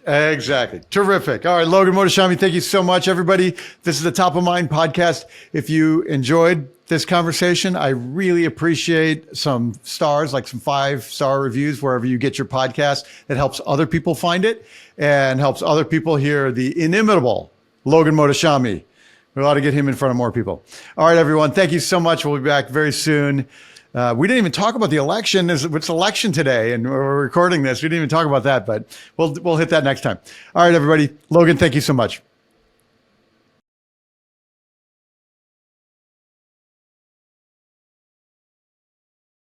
Exactly. Terrific. All right, Logan Mohtashami, thank you so much, everybody. This is the Top of Mind podcast. If you enjoyed this conversation, I really appreciate some stars, like some 5-star reviews wherever you get your podcast. That helps other people find it and helps other people hear the inimitable Logan Mohtashami. We ought to get him in front of more people. All right, everyone. Thank you so much. We'll be back very soon. We didn't even talk about the election. It's election today, and we're recording this. We didn't even talk about that, but we'll hit that next time. All right, everybody. Logan, thank you so much.